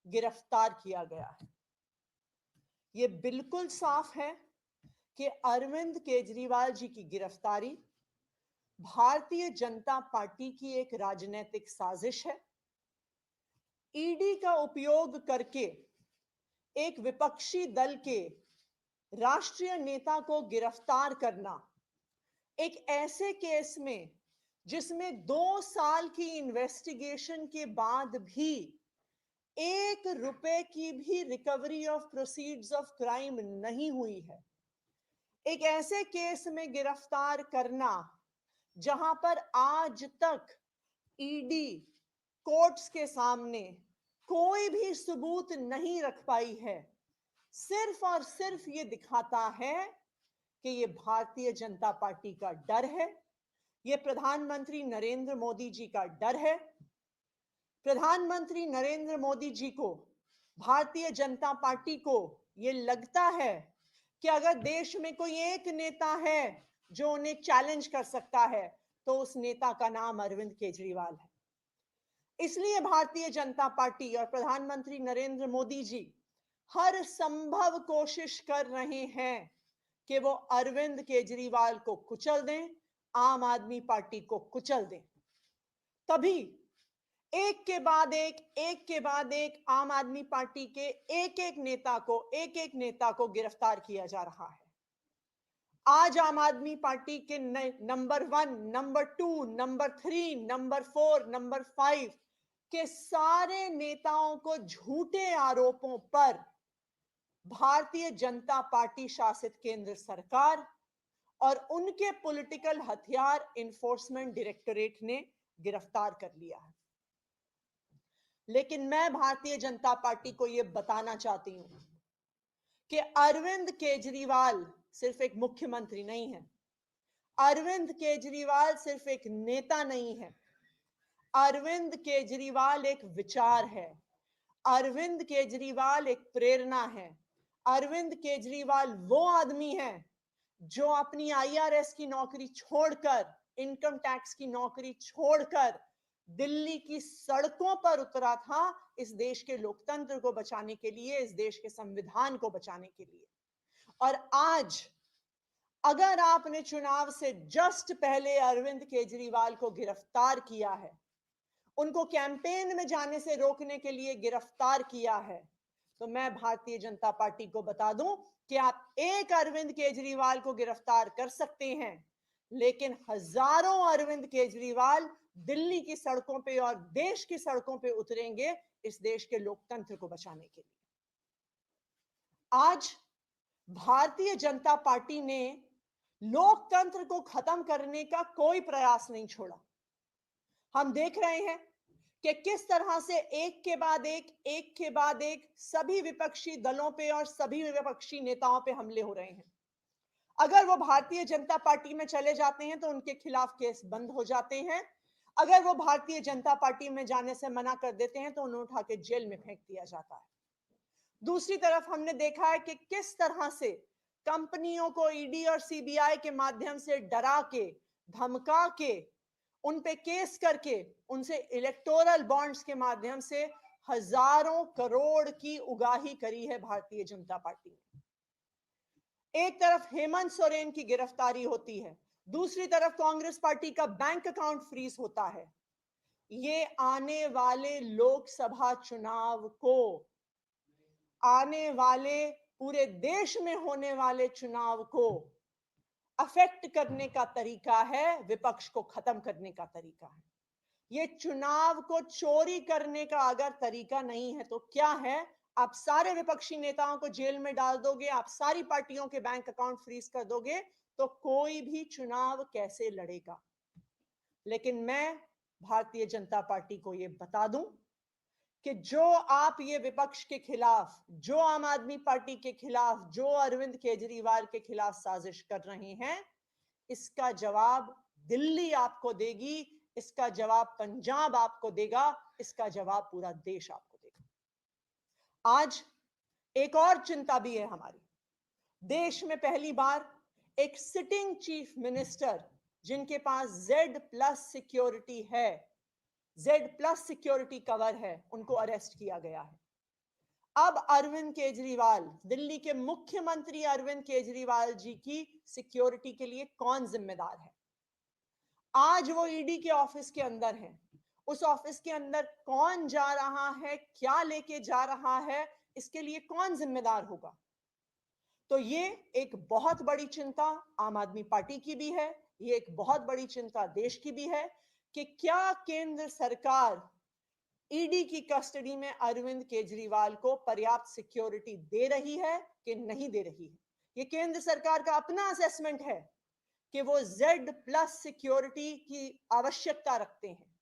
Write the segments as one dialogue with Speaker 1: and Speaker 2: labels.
Speaker 1: गिरफ्तार किया गया है। ये बिल्कुल साफ है कि अरविंद केजरीवाल जी की गिरफ्तारी भारतीय जनता पार्टी की एक राजनीतिक साजिश है। ईडी का उपयोग करके एक विपक्षी दल के राष्ट्रीय नेता को गिरफ्तार करना एक ऐसे केस में जिसमें 2 साल की इन्वेस्टिगेशन के बाद भी 1 रुपए की भी recovery of proceeds of crime नहीं हुई है, एक ऐसे केस में गिरफ्तार करना जहां पर आज तक ईडी कोर्ट्स के सामने कोई भी सबूत नहीं रख पाई है, सिर्फ और सिर्फ ये दिखाता है कि ये भारतीय जनता पार्टी का डर है, ये प्रधानमंत्री नरेंद्र मोदी जी का डर है। प्रधानमंत्री नरेंद्र मोदी जी को, भारतीय जनता पार्टी को ये लगता है कि अगर देश में कोई एक नेता है जो उन्हें चैलेंज कर सकता है तो उस नेता का नाम अरविंद केजरीवाल है। इसलिए भारतीय जनता पार्टी और प्रधानमंत्री नरेंद्र मोदी जी हर संभव कोशिश कर रहे हैं कि वो अरविंद केजरीवाल को कुचल दें, आम आदमी पार्टी को कुचल दें। तभी एक के बाद एक आम आदमी पार्टी के एक एक नेता को गिरफ्तार किया जा रहा है। आज आम आदमी पार्टी के number 1, number 2, number 3, number 4, number 5 के सारे नेताओं को झूठे आरोपों पर भारतीय जनता पार्टी शासित केंद्र सरकार और उनके पॉलिटिकल हथियार एनफोर्समेंट डायरेक्टोरेट ने गिरफ्तार कर लिया है। लेकिन मैं भारतीय जनता पार्टी को यह बताना चाहती हूं कि अरविंद केजरीवाल सिर्फ एक मुख्यमंत्री नहीं है, अरविंद केजरीवाल सिर्फ एक नेता नहीं है, अरविंद केजरीवाल एक विचार है, अरविंद केजरीवाल एक प्रेरणा है। अरविंद केजरीवाल वो आदमी है जो अपनी आईआरएस की नौकरी छोड़कर, इनकम टैक्स की नौकरी छोड़कर दिल्ली की सड़कों पर उतरा था इस देश के लोकतंत्र को बचाने के लिए, इस देश के संविधान को बचाने के लिए। और आज अगर आपने चुनाव से जस्ट पहले अरविंद केजरीवाल को गिरफ्तार किया है, उनको कैंपेन में जाने से रोकने के लिए गिरफ्तार किया है, तो मैं भारतीय जनता पार्टी को बता दूं कि आप एक अरविंद केजरीवाल को गिरफ्तार कर सकते हैं, लेकिन हजारों अरविंद केजरीवाल दिल्ली की सड़कों पे और देश की सड़कों पे उतरेंगे इस देश के लोकतंत्र को बचाने के लिए। आज भारतीय जनता पार्टी ने लोकतंत्र को खत्म करने का कोई प्रयास नहीं छोड़ा। हम देख रहे हैं कि किस तरह से एक के बाद एक सभी विपक्षी दलों पे और सभी विपक्षी नेताओं पे हमले हो रहे हैं। अगर वो भारतीय जनता पार्टी में चले जाते हैं तो उनके खिलाफ केस बंद हो जाते हैं, अगर वो भारतीय जनता पार्टी में जाने से मना कर देते हैं तो उन्हें उठा के जेल में फेंक दिया जाता है। दूसरी तरफ हमने देखा है कि किस तरह से कंपनियों को ईडी और सीबीआई के माध्यम से डरा के, धमका के, उन पे केस करके उनसे इलेक्टोरल बॉन्ड्स के माध्यम से हजारों करोड़ की उगाही करी है भारतीय जनता पार्टी ने। एक तरफ हेमंत सोरेन की गिरफ्तारी होती है, दूसरी तरफ कांग्रेस पार्टी का बैंक अकाउंट फ्रीज होता है। ये आने वाले लोकसभा चुनाव को, आने वाले पूरे देश में होने वाले चुनाव को अफेक्ट करने का तरीका है, विपक्ष को खत्म करने का तरीका है। ये चुनाव को चोरी करने का अगर तरीका नहीं है तो क्या है? आप सारे विपक्षी नेताओं को जेल में डाल दोगे, आप सारी पार्टियों के बैंक अकाउंट फ्रीज कर दोगे, तो कोई भी चुनाव कैसे लड़ेगा? लेकिन मैं भारतीय जनता पार्टी को यह बता दूं कि जो आप ये विपक्ष के खिलाफ, जो आम आदमी पार्टी के खिलाफ, जो अरविंद केजरीवाल के खिलाफ साजिश कर रहे हैं, इसका जवाब दिल्ली आपको देगी, इसका जवाब पंजाब आपको देगा, इसका जवाब पूरा देश आपको देगा। आज एक और चिंता भी है हमारी। देश में पहली बार एक सिटिंग चीफ मिनिस्टर जिनके पास Z+ सिक्योरिटी है, Z+ सिक्योरिटी कवर है, उनको अरेस्ट किया गया है। अब अरविंद केजरीवाल, दिल्ली के मुख्यमंत्री अरविंद केजरीवाल जी की सिक्योरिटी के लिए कौन जिम्मेदार है? आज वो ईडी के ऑफिस के अंदर हैं। उस ऑफिस के अंदर कौन जा रहा है, क्या लेके जा रहा है, इसके लिए कौन जिम्मेदार होगा? तो ये एक बहुत बड़ी चिंता आम आदमी पार्टी की भी है, ये एक बहुत बड़ी चिंता देश की भी है कि क्या केंद्र सरकार ईडी की कस्टडी में अरविंद केजरीवाल को पर्याप्त सिक्योरिटी दे रही है कि नहीं दे रही है? ये केंद्र सरकार का अपना असेसमेंट है कि वो Z+ सिक्योरिटी की आवश्यकता रखते हैं,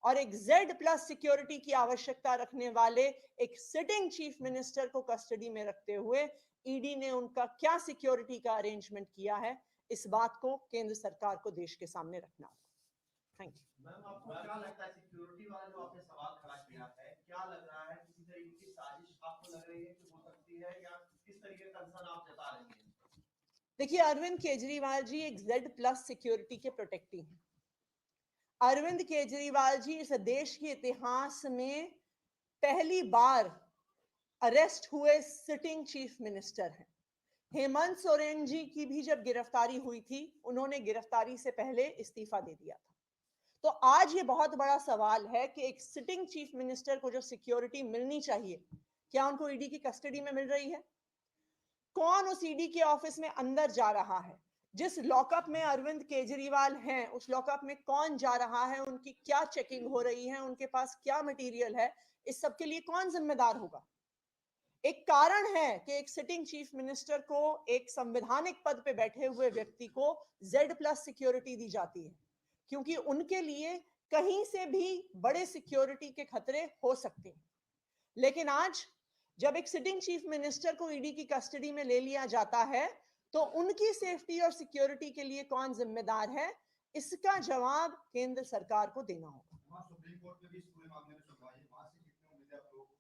Speaker 1: और एक Z+ सिक्योरिटी की आवश्यकता रखने वाले एक सिटिंग चीफ मिनिस्टर को कस्टडी में रखते हुए ईडी ने उनका क्या सिक्योरिटी का अरेंजमेंट किया है, इस बात को केंद्र सरकार को देश के सामने रखना होगा। Thank you.
Speaker 2: मैम, आपको क्या लगता है सिक्योरिटी वाला जो आपने सवाल खड़ा किया है, क्या लग रहा है किसी तरीके की साजिश आपको लग रही है कि हो सकती है, या किस तरीके का कंसर्न आप जता रही हैं?
Speaker 1: देखिए, अरविंद केजरीवाल जी एक Z+ सिक्योरिटी के प्रोटेक्टी हैं। अरविंद केजरीवाल जी इस देश के इतिहास में पहली बार अरेस्ट हुए सिटिंग चीफ मिनिस्टर हैं। हेमंत सोरेन जी की भी जब गिरफ्तारी हुई थी, उन्होंने गिरफ्तारी से पहले इस्तीफा दे दिया था। तो आज ये बहुत बड़ा सवाल है कि एक सिटिंग चीफ मिनिस्टर को जो सिक्योरिटी मिलनी चाहिए, क्या उनको ईडी की कस्टडी में मिल रही है? कौन उस ईडी के ऑफिस में अंदर जा रहा है? जिस लॉकअप में अरविंद केजरीवाल हैं, उस लॉकअप में कौन जा रहा है, उनकी क्या चेकिंग हो रही है, उनके पास क्या मटेरियल है, इस सब के लिए कौन जिम्मेदार होगा? एक कारण है कि एक सिटिंग चीफ मिनिस्टर को, एक संवैधानिक पद पे बैठे हुए व्यक्ति को Z+ सिक्योरिटी दी जाती है, क्योंकि उनके लिए कहीं से भी बड़े सिक्योरिटी के खतरे हो सकते हैं। लेकिन आज जब एक सिटिंग चीफ मिनिस्टर को ईडी की कस्टडी में ले लिया जाता है, तो उनकी सेफ्टी और सिक्योरिटी के लिए कौन जिम्मेदार है, इसका जवाब केंद्र सरकार को देना होगा।
Speaker 2: सुप्रीम कोर्ट में भी इस पूरे मामले में सुनवाई है, वहां से कितनी उम्मीद है आप लोगों को?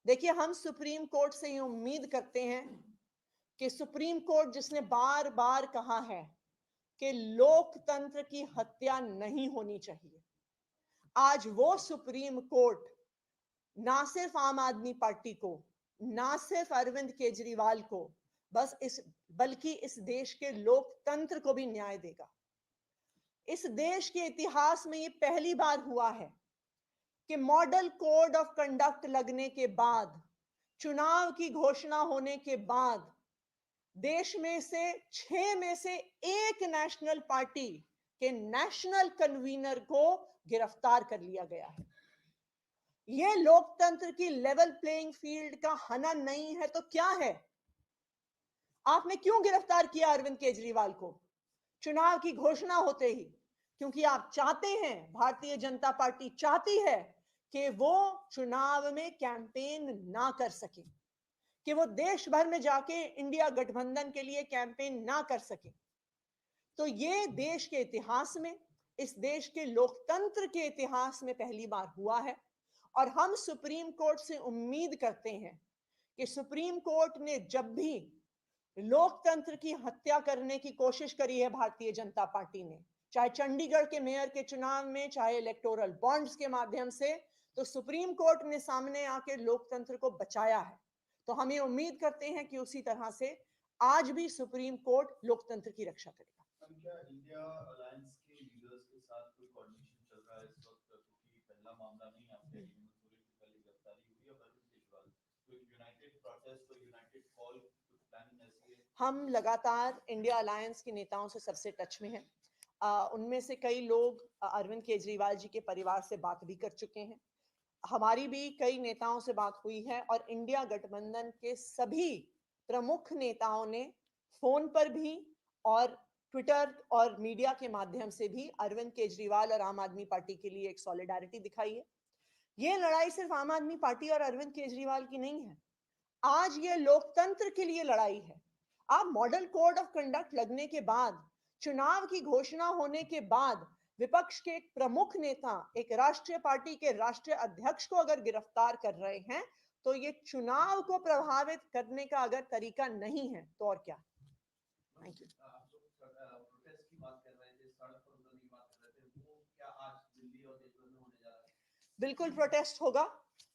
Speaker 1: देखिए, हम सुप्रीम कोर्ट से ये उम्मीद करते हैं कि सुप्रीम कोर्ट, जिसने बार बार कहा है कि लोकतंत्र की हत्या नहीं होनी चाहिए, आज वो सुप्रीम कोर्ट ना सिर्फ आम आदमी पार्टी को, ना सिर्फ अरविंद केजरीवाल को, बल्कि इस देश के लोकतंत्र को भी न्याय देगा। इस देश के इतिहास में ये पहली बार हुआ है कि मॉडल कोड ऑफ कंडक्ट लगने के बाद, चुनाव की घोषणा होने के बाद, देश में से 6 में से एक नेशनल पार्टी के नेशनल कन्वीनर को गिरफ्तार कर लिया गया है। यह लोकतंत्र की लेवल प्लेइंग फील्ड का हनन नहीं है तो क्या है? आपने क्यों गिरफ्तार किया अरविंद केजरीवाल को चुनाव की घोषणा होते ही? क्योंकि आप चाहते हैं, भारतीय जनता पार्टी चाहती है कि वो चुनाव में कैंपेन ना कर सके, कि वो देश भर में जाके इंडिया गठबंधन के लिए कैंपेन ना कर सके। तो ये देश के इतिहास में, इस देश के लोकतंत्र के इतिहास में पहली बार हुआ है। और हम सुप्रीम कोर्ट से उम्मीद करते हैं कि सुप्रीम कोर्ट ने जब भी लोकतंत्र की हत्या करने की कोशिश करी है भारतीय जनता पार्टी ने, चाहे चंडीगढ़ के मेयर के चुनाव में, चाहे इलेक्टोरल बॉन्ड्स के माध्यम से, तो सुप्रीम कोर्ट ने सामने आके लोकतंत्र को बचाया है। तो हम ये उम्मीद करते हैं कि उसी तरह से आज भी सुप्रीम कोर्ट लोकतंत्र की रक्षा करेगा।
Speaker 2: क्या इंडिया अलायंस के लीडर्स के साथ कोई कोऑर्डिनेशन चल रहा है इस वक्त, क्योंकि पहला मामला नहीं, आपने हेमंत सोरेन की पहले गिरफ्तारी हुई है, अरविंद केजरीवाल, कोई यूनाइटेड प्रोटेस्ट, कोई यूनाइटेड कॉल, कुछ प्लानिंग ऐसी है?
Speaker 1: हम लगातार इंडिया अलायंस के नेताओं से सबसे टच में हैं। उनमें से कई लोग अरविंद केजरीवाल जी के परिवार से बात भी कर चुके हैं। हमारी भी कई नेताओं से बात हुई है, और इंडिया गठबंधन के सभी प्रमुख नेताओं ने फोन पर भी और ट्विटर और मीडिया के माध्यम से भी अरविंद केजरीवाल और आम आदमी पार्टी के लिए एक सॉलिडारिटी दिखाई है। ये लड़ाई सिर्फ आम आदमी पार्टी और अरविंद केजरीवाल की नहीं है, आज ये लोकतंत्र के लिए लड़ाई है। आप मॉडल कोड ऑफ कंडक्ट लगने के बाद, चुनाव की घोषणा होने के बाद, विपक्ष के एक प्रमुख नेता, एक राष्ट्रीय पार्टी के राष्ट्रीय अध्यक्ष को अगर गिरफ्तार कर रहे हैं, तो ये चुनाव को प्रभावित करने का अगर तरीका नहीं है तो और क्या? Thank you.
Speaker 2: आप जो प्रोटेस्ट की बात कर रहे थे, सड़क पर उतरने की बात कर रहे थे, वो क्या आज दिल्ली और देश भर में होने जा रहा है?
Speaker 1: बिल्कुल प्रोटेस्ट होगा।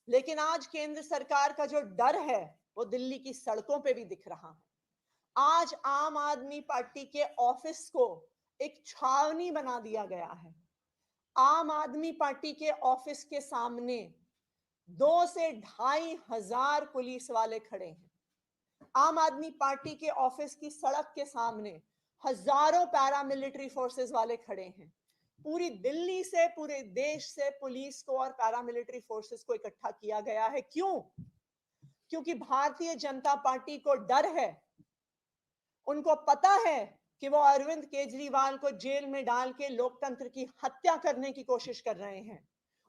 Speaker 1: लेकिन आज केंद्र सरकार का जो डर है वो दिल्ली की सड़कों पे भी दिख रहा है। आज आम आदमी पार्टी के ऑफिस को एक छावनी बना दिया गया है। आम आदमी पार्टी के ऑफिस के सामने 2 से 2,500 पुलिस वाले खड़े हैं। आम आदमी पार्टी के ऑफिस की सड़क के सामने हजारों पैरामिलिट्री फोर्सेस वाले खड़े हैं। पूरी दिल्ली से, पूरे देश से पुलिस को और पैरामिलिट्री फोर्सेस को इकट्ठा किया गया है। क्यों? क्योंकि भारतीय जनता पार्टी को डर है। उनको पता है कि वो अरविंद केजरीवाल को जेल में डाल के लोकतंत्र की हत्या करने की कोशिश कर रहे हैं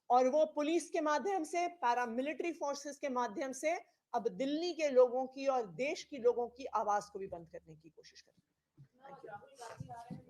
Speaker 1: और वो पुलिस के माध्यम से, पैरामिलिट्री फोर्सेस के माध्यम से अब दिल्ली के लोगों की और देश की लोगों की आवाज को भी बंद करने की कोशिश कर रहे हैं।